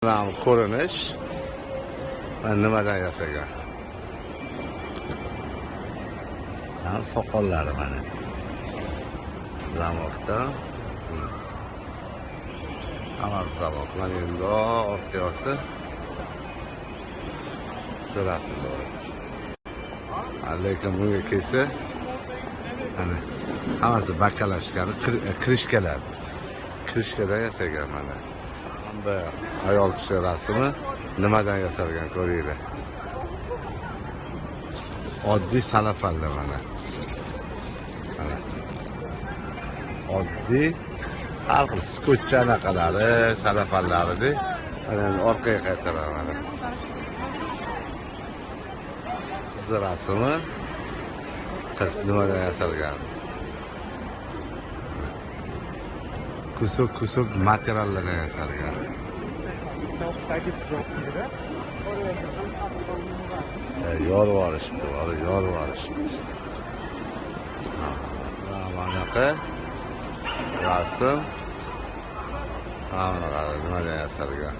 Mana ko'rinish va nimadan yasagan? Mana soqollari mana. Zamoqda. Hammasi zamoq. Mana endi orqasi. Ko'rasizlar. Lekin bunga kelsa, mana hammasi bakalashgan, kirishkalar. Kirishkadan yasagan mana. Bu ayol kishi rasmi nimadan yasalgan ko'ringlar. Oddiy salafalla mana. Mana. Oddiy har xil skotcha anaqalari, salafallari mana orqaga qaytaraman mana. Qiz rasmi qiz nimadan yasalgan? Kusuk materiallardan yasalgan. Yorib olishibdi, yorib olishibdi. Manaqa rasm mana nimadan yasalgan?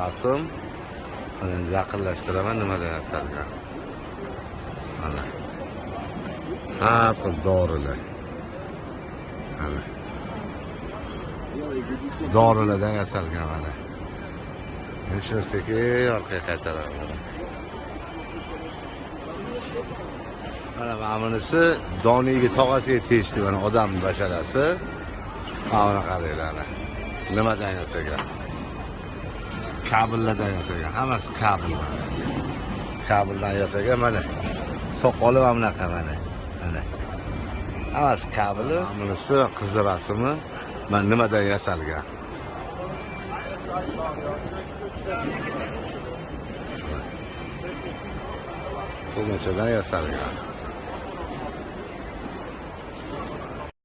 Rasm mana yaqinlashtiraman nimadan yasalgan? Mana. Ha, bir dorilar. Mana. Dorilardan yasalgan mana. Nishostiki orqaga qaytaraman. Mana bunisi doniga tog'asiga tegishli mana odam basharasi. Mana qaranglar. Nimadan yasalgan? Kabellardan yasalgan. Hammasi kabel. Kabeldan yasalgan mana. Soqoli va bunaqa mana. Mana. Hammasi kabeli. Bunisi qiz rasmi. Mana nimadan yasalgan? So'machadan yasalgan.